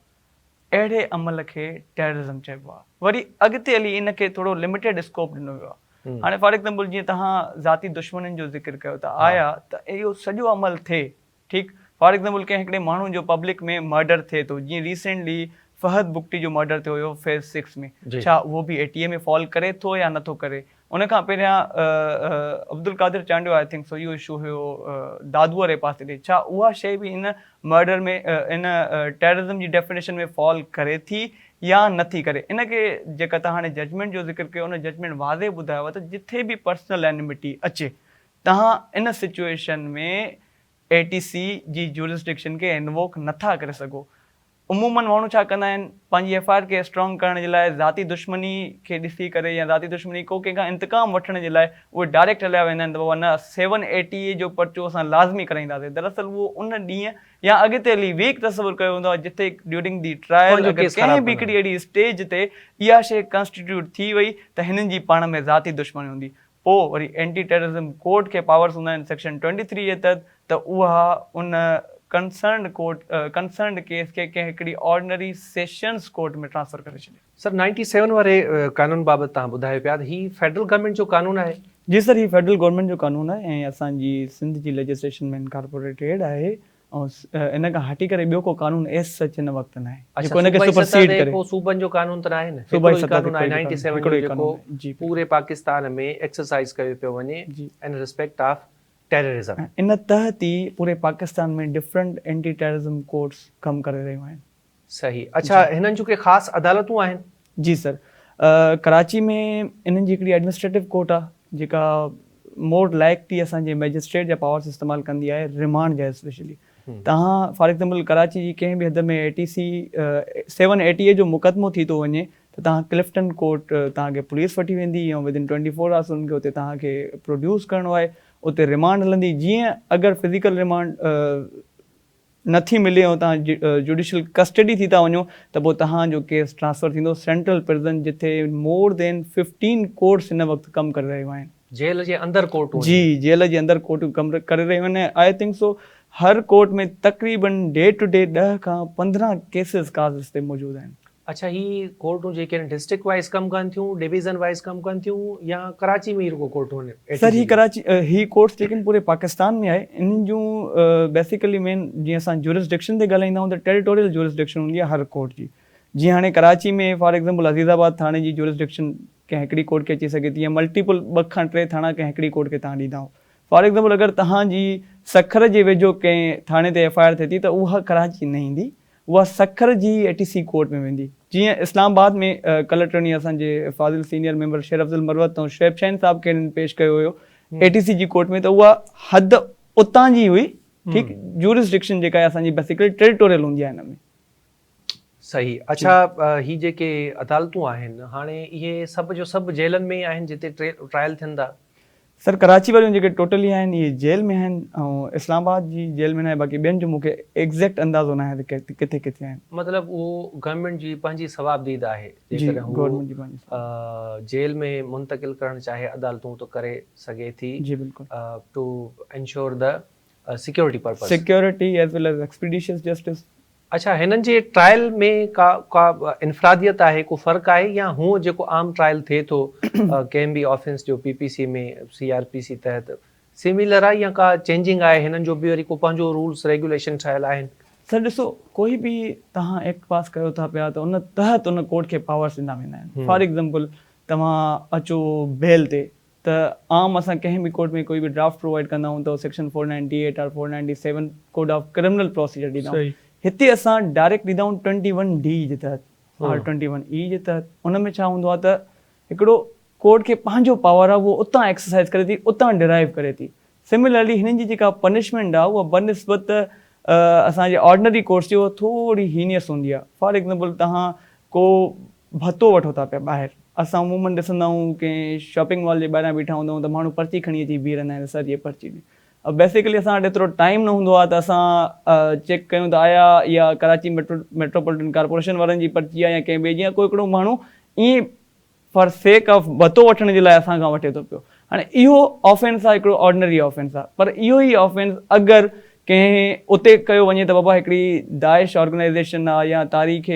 अहिड़े अमल खे टेररिज्म चइबो आहे। वरी अॻिते हली इन खे थोरो लिमिटेड स्कोप ॾिनो वियो आहे। हाणे फॉर एग्ज़ाम्पल, जीअं तव्हां ज़ाती दुश्मनी जो ज़िक्र कयो था आया, त इहो सॼो अमल थिए, ठीकु। फॉर एग्ज़ाम्पल, कंहिं हिकिड़े माण्हू जो पब्लिक में मर्डर थिए थो, जीअं रिसेंटली फहद बुगटी जो मर्डर थियो हुयो फेज़ 6 में, छा उहो बि ATA में फॉल करे थो या नथो करे? उन खां पहिरियां अब्दुल कादिर चांडियो, आई थिंक सो, इहो इशू हुयो दादूअ वारे पासे ते, छा उहा शइ बि इन मर्डर में इन टेररिज्म जी डेफिनेशन में फॉल करे थी या नथी करे? इन खे जेका तव्हां हाणे जजमेंट जो ज़िक्र कयो, उन जजमेंट वाज़े ॿुधायो आहे त जिथे बि पर्सनल एनिमिटी अचे, तव्हां इन सिचुएशन में ATC जी जुरिस्डिक्शन खे इन्वोक नथा करे सघो। उमूमन माण्हू छा कंदा आहिनि, पंहिंजी FIR खे स्ट्रॉन्ग करण जे लाइ ज़ाती दुश्मनी खे ॾिसी करे या ज़ाती दुश्मनी को कंहिंखां इंतकाम वठण जे लाइ उहे डायरेक्ट हलिया वेंदा आहिनि त बाबा न 7ATA जो पर्चो असां लाज़मी कराईंदासीं। दरअसल उहो उन ॾींहुं या अॻिते हली वीक तस्वुरु कयो हूंदो आहे जिथे ड्यूरिंग दी ट्रायल कंहिं बि हिकिड़ी अहिड़ी स्टेज ते इहा शइ कॉन्स्टिट्यूट थी वई त हिननि जी पाण में ज़ाती दुश्मनी हूंदी। पोइ वरी एंटी टेररिज्म कोड खे पावर्स हूंदा आहिनि सेक्शन 23 जे तहत, त उहा उन कंसर्न केस खे कंहिं हिकिड़ी ऑर्डिनरी सेशंस कोर्ट में ट्रांसफर करे छॾे। सर, 97 वारे कानून बाबति तव्हां ॿुधायो पिया, ही फेडरल गवर्नमेंट जो कानून आहे? जी सर, ही फेडरल गवर्नमेंट जो कानून आहे ऐं असांजी सिंध जी लेजिस्लेशन में इनकॉर्पोरेटेड आहे। ऐं इन खां हटी करे ॿियो को कानून एस सच हिन वक़्तु न आहे जेको इनखे सुपरसीड करे। को सूबनि जो कानून त आहे न, हिकिड़ो ई कानून आहे 97 जो जेको पूरे पाकिस्तान में एक्सरसाइज कयो पियो वञे इन रिस्पेक्ट ऑफ टेररिज्म। इन तहत ई पूरे पाकिस्तान में डिफरेंट एंटी टेररिज्म कोर्ट्स कमु करे रहियूं आहिनि। सही। अच्छा, हिननि जूं के ख़ासि अदालतूं आहिनि? जी सर, कराची में इन्हनि जी हिकिड़ी एडमिनिस्ट्रेटिव कोर्ट आहे जेका मोर लाइकली असांजे मैजिस्ट्रेट जा पावर्स इस्तेमालु कंदी आहे रिमांड जा स्पेशली। तव्हां फॉर एग्ज़ाम्पल कराची जी कंहिं बि हद में ATC 7ATA जो मुक़दमो थी थो वञे त तव्हां क्लिफ्टन कोर्ट तव्हांखे पुलिस वठी वेंदी ऐं विदिन 24 आवर्स उनखे उते तव्हांखे प्रोड्यूस करिणो आहे, उते रिमांड हलंदी। जीअं अगरि फिज़िकल रिमांड नथी मिले ऐं तव्हां जुडिशल कस्टडी थी था वञो त पोइ तव्हांजो केस ट्रांसफर थींदो सेंट्रल प्रिज़न, जिथे मोर देन 15 कोर्ट्स हिन वक़्तु कमु करे रहियूं आहिनि। जेल जे अंदरि कोर्टूं? जी, जेल जे अंदरि कोर्टूं कमु करे रहियूं आहिनि। आई थिंक सो हर कोर्ट में तक़रीबन डे टू डे 10 खां 15 केसिस काज़ ते मौजूदु आहिनि। अच्छा, ही कोर्टूं जेके आहिनि डिस्ट्रिक्ट वाइज़ कमु कनि थियूं, डिवीज़न वाइज़ कमु कनि थियूं, या कराची में ई रुगो कोर्टूं आहिनि? सर, ही कराची ही कोर्ट्स लेकिन पूरे पाकिस्तान में आहे। इन्हनि जूं बेसिकली मेन जीअं असां जुरिस्डिक्शन ते ॻाल्हाईंदा आहियूं त टेरिटोरियल जुरिस्डिक्शन हूंदी आहे हर कोर्ट जी। जीअं हाणे कराची में फॉर एग्ज़ाम्पल अज़ीज़ाबाद थाणे जी जुरिस्डिक्शन कंहिं हिकिड़ी कोर्ट खे अची सघे थी, या मल्टीपल 2 खां 3 थाणा कंहिं हिकिड़ी कोर्ट खे तव्हां ॾींदा आहियो। फॉर एग्ज़ाम्पल, अगरि तव्हांजी सखर जे वेझो कंहिं थाणे ते FIR थिए थी त उहा कराची न ईंदी, उहा सखर जी ATC कोर्ट में वेंदी। जीअं इस्लामाबाद में कलेक्टर नी असांजे फाज़िल सीनियर मेंबर शेर अफ़ज़ल मरवत ऐं शुएब शहीन साहब खे पेश कयो हुयो ATC जी कोर्ट में, त उहा हद उतां जी हुई, ठीकु। जुरिस्डिक्शन जेका आहे असांजी बेसिकली टेरिटोरियल हूंदी आहे हिन में। सही। अच्छा, ही जेके अदालतूं आहिनि हाणे इहे सभु जो सभु जेलनि में आहिनि जिते ट्रायल थियनि था? सर, कराची वारियूं जेके टोटली आहिनि इहे जेल में आहिनि ऐं इस्लामाबाद जी जेल में न आहे। बाक़ी ॿियनि जो मूंखे एग्ज़ैक्ट अंदाज़ो न आहे त किथे किथे आहिनि। मतिलबु उहो गवर्नमेंट जी पंहिंजी सवाबदीद आहे, गवर्नमेंट जी पंहिंजी जेल में मुंतकिल करणु चाहे अदालतूं तो करे सघे थी। जी बिल्कुलु, to ensure the security purpose, security as well as expeditious justice. अच्छा, हिननि जे ट्रायल में का इनफरादियत आहे, को फ़र्क़ु आहे, या हूअं जेको आम ट्रायल थिए थो कंहिं बि ऑफेंस जो PPC में CRPC तहत सिमिलर आहे, या का चेंजिंग आहे? हिननि जो बि वरी को पंहिंजो रूल्स रेगुलेशन ठहियल आहिनि? सर ॾिसो, कोई बि तव्हां एक्ट पास कयो था पिया त उन तहत उन कोर्ट खे पावर्स ॾिना वेंदा आहिनि। फॉर एग्ज़ाम्पल, तव्हां अचो बेल ते, त आम असां कंहिं बि कोर्ट में कोई बि ड्राफ्ट प्रोवाइड कंदा आहियूं त सेक्शन 498 और 497 कोड ऑफ क्रिमिनल प्रोसीजर ॾींदा आहियूं। हिते असां डायरेक्ट ॾींदा आहियूं 21D जे तहत, R21E जे तहत। उन में छा हूंदो आहे त हिकिड़ो कोड खे पंहिंजो पावर आहे उहो उतां एक्सरसाइज करे थी, उतां डिराइव करे थी। सिमिलरली हिननि जी जेका पनिशमेंट आहे उहा बनस्बत असांजे ऑर्डिनरी कोर्स जी उहा थोरी हीनियस हूंदी आहे। फॉर एग्ज़ाम्पल तव्हां को भतो वठो था पिया ॿाहिरि, असां अमूमन ॾिसंदा आहियूं कंहिं शॉपिंग मॉल जे ॿाहिरां बीठा हूंदा आहियूं त माण्हू पर्ची खणी अची बीह रहंदा आहिनि, सर ये पर्ची ॾे। अब बेसिकली असां वटि एतिरो टाइम न हूंदो आहे त असां चेक कयूं त आया या कराची मेट्रोपॉलिटन कॉर्पोरेशन वारनि जी पर्ची आहे या कंहिं ॿिए जी आहे। कोई हिकिड़ो माण्हू ईअं फॉर सेक ऑफ भतो वठण जे लाइ असां खां वठे थो पियो। हाणे इहो ऑफेंस आहे, हिकिड़ो ऑर्डिनरी ऑफेंस आहे। पर इहो ई ऑफेंस अगरि कंहिं उते कयो वञे त बाबा हिकिड़ी दाइश ऑर्गेनाइज़ेशन आहे या तारीख़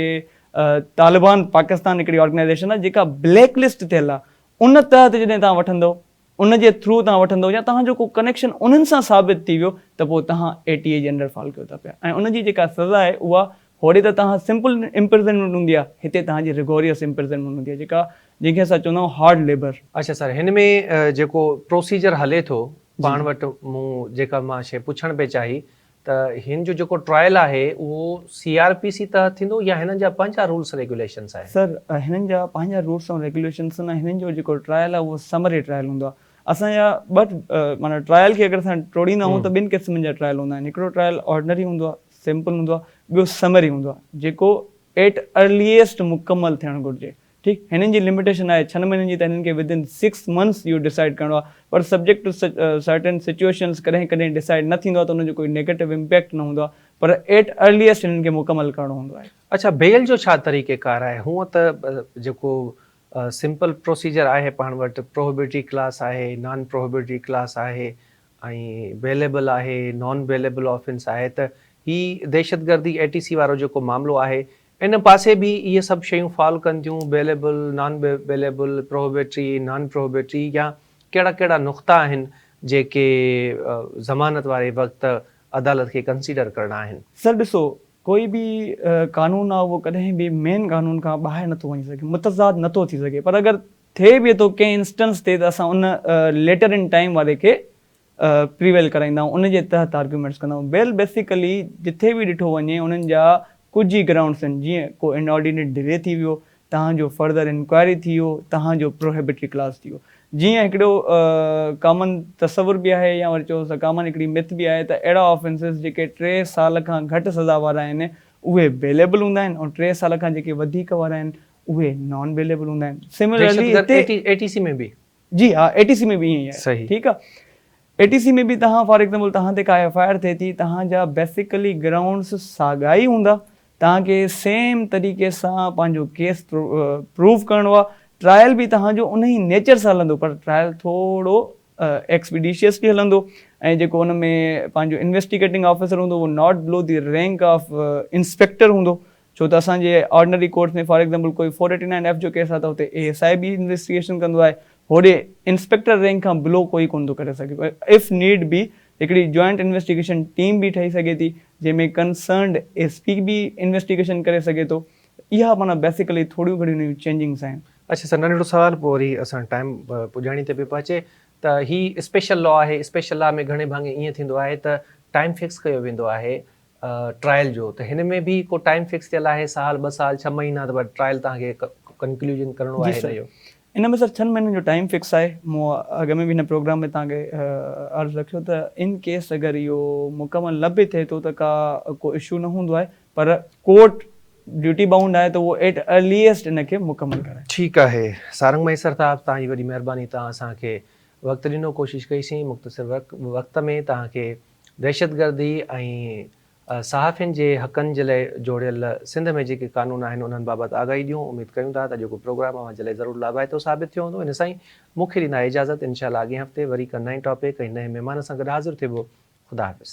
तालिबान पाकिस्तान हिकिड़ी ऑर्गेनाइज़ेशन आहे जेका ब्लैक लिस्ट थियल आहे, उन तहत जॾहिं तव्हां वठंदव, उन जे थ्रू तव्हां वठंदव या तव्हांजो को कनेक्शन उन्हनि सां साबित थी वियो त पोइ तव्हां ATA जे अंडर फॉल कयो था पिया। ऐं उनजी जेका सज़ा आहे उहा होॾे त तव्हां सिंपल इम्प्रिज़नमेंट हूंदी आहे, हिते तव्हांजी रिगोरियस इम्प्रिज़नमेंट हूंदी आहे जंहिंखे असां चवंदा आहियूं हार्ड लेबर। अच्छा सर, हिन में जेको प्रोसीजर हले थो पाण वटि, मूं जेका मां शइ पुछण पे चाही त हिन जो जेको ट्रायल आहे उहो CRPC तहत थींदो या हिननि जा पंहिंजा रूल्स रेगुलेशन्स आहिनि? सर हिननि जा पंहिंजा रूल्स ऐं रेगुलेशन्स आहिनि। हिननि जो जेको ट्रायल आहे उहो समरी ट्रायल हूंदो आहे। असांजा माना ट्रायल खे अगरि असां टोड़ींदा आहियूं त ॿिनि क़िस्मनि जा ट्रायल हूंदा आहिनि। हिकिड़ो ट्रायल ऑर्डिनरी हूंदो आहे, सिंपल हूंदो आहे, ॿियो समरी हूंदो आहे जेको एट अर्लीएस्ट मुकमल थियणु घुरिजे। ठीकु, हिननि जी लिमिटेशन आहे 6 महीननि जी, त हिननि खे विदिन 6 months इहो डिसाइड करिणो आहे। पर सब्जेक्ट टू सर्टन सिचुएशन्स कॾहिं कॾहिं डिसाइड न थींदो आहे त हुनजो कोई नेगेटिव इम्पैक्ट न हूंदो आहे, पर एट अर्लीएस्ट हिननि खे मुकमल करिणो हूंदो आहे। अच्छा, बेल जो छा तरीक़ेकार आहे? हूअं त जेको सिंपल प्रोसीजर आहे पाण वटि, प्रोहिबिटरी क्लास आहे, नॉन प्रोहिबिटरी क्लास आहे, ऐं बेलेबल आहे, नॉन बेलेबल ऑफेंस आहे। त ही दहशतगर्दी ATC वारो जेको मामिलो आहे, इन पासे बि इहे सभु शयूं फॉलो कनि थियूं? Bailable, non bailable, prohibitory, non prohibitory, या कहिड़ा कहिड़ा नुक़्ता आहिनि जेके ज़मानत वारे वक़्तु अदालत खे कंसीडर करणा आहिनि? सर ॾिसो, कोई बि कानून आहे उहो कॾहिं बि मेन कानून खां ॿाहिरि नथो वञी सघे, मुतज़ाद नथो थी सघे। पर अगरि थिए बि थो कंहिं इंस्टेंस ते त असां उन लेटर इन टाइम वारे खे प्रिवेल कराईंदा आहियूं, उन जे तहत आर्ग्यूमेंट्स कंदा आहियूं। बेल बेसिकली जिथे बि ॾिठो वञे उन्हनि जा कुझु ई ग्राउंड्स आहिनि, जीअं को इनऑर्डिनेट डिले थी वियो, तव्हांजो फर्दर इंक्वायरी थी वियो, तव्हांजो प्रोहिबिटरी क्लास थी वियो। जीअं हिकिड़ो कॉमन तसवुर बि आहे या वरी चओ कॉमन हिकिड़ी मिथ बि आहे त अहिड़ा ऑफेंसिस जेके 3 साल खां घटि सज़ा वारा आहिनि उहे बेलेबल हूंदा आहिनि, ऐं 3 साल खां जेके वधीक वारा आहिनि उहे नॉन बेलेबल हूंदा आहिनि। सिमिलरली ATC में बि? जी हा, ATC में बि ईअं ई आहे। सही, ठीकु आहे। ATC में बि तव्हां फॉर एग्ज़ाम्पल तव्हां ते का FIR थिए थी, तव्हांजा बेसिकली ग्राउंड्स साॻा ई हूंदा, तव्हांखे सेम तरीक़े सां पंहिंजो केस प्रूव करिणो आहे। ट्रायल बि तव्हांजो उन ई नेचर सां हलंदो, पर ट्रायल थोरो एक्सपीडिशियसली हलंदो। ऐं जेको हुन में पंहिंजो इन्वेस्टिगेटिंग ऑफिसर हूंदो उहो नॉट बिलो द रैंक ऑफ इंस्पेक्टर हूंदो। छो त असांजे ऑर्डिनरी कोर्ट्स में फॉर एग्ज़ाम्पल कोई 489F जो केस आहे त हुते ASI बि इन्वेस्टिगेशन कंदो आहे, होॾे इंस्पेक्टर रैंक खां बिलो कोई कोन थो करे सघे। इफ़ नीड बी हिकिड़ी जॉइंट इन्वेस्टिगेशन टीम बि ठही सघे थी, जंहिंमें कंसर्न्ड SP बि इन्वेस्टिगेशन करे सघे थो। इहा माना बेसिकली थोरियूं घणियूं चेंजिंग्स आहिनि। अच्छा सर, नंढिड़ो सवाल, पोइ वरी असां टाइम पुॼाणी ते पियो पहुचे त ही स्पेशल लॉ आहे। स्पेशल लॉ में घणे भाङे ईअं थींदो आहे त टाइम फिक्स कयो वेंदो आहे ट्रायल जो, त हिन में बि को टाइम फिक्स थियल आहे? साल, 2 साल, 6 महीना, त ट्रायल तव्हांखे कंक्लूजन करिणो आहे हिन जो? इन में सर 6 महीननि जो टाइम फिक्स आहे। मूं अॻु में बि हिन प्रोग्राम में तव्हांखे अर्ज़ु रखियो त इन केस अगरि इहो मुकमल न बि थिए थो त को इशू न हूंदो आहे, पर कोर्ट ड्यूटी बाउंड आहे त उहो एट अर्लीएस्ट इनखे मुकमल कराए। ठीकु आहे सारंग मैसर साहब, तव्हांजी वॾी महिरबानी, तव्हां असांखे वक़्तु ॾिनो, कोशिशि कईसीं मुख़्तसिर वक़्त में तव्हांखे दहशतगर्दी ऐं सहाफ़ियुनि जे हक़नि जे लाइ जोड़ियल सिंध में जेके क़ानून आहिनि उन्हनि बाबति आगाही ॾियूं। उमेद कयूं था त जेको प्रोग्राम आहे जे लाइ ज़रूरु लाभाइतो साबित थियो हूंदो। इन सां ई मूंखे ॾींदा इजाज़त। इंशाअल्लाह अॻे हफ़्ते वरी हिकु नएं टॉपिक ऐं नएं महिमान सां गॾु हाज़िर थिबो। ख़ुदा हाफ़िज़।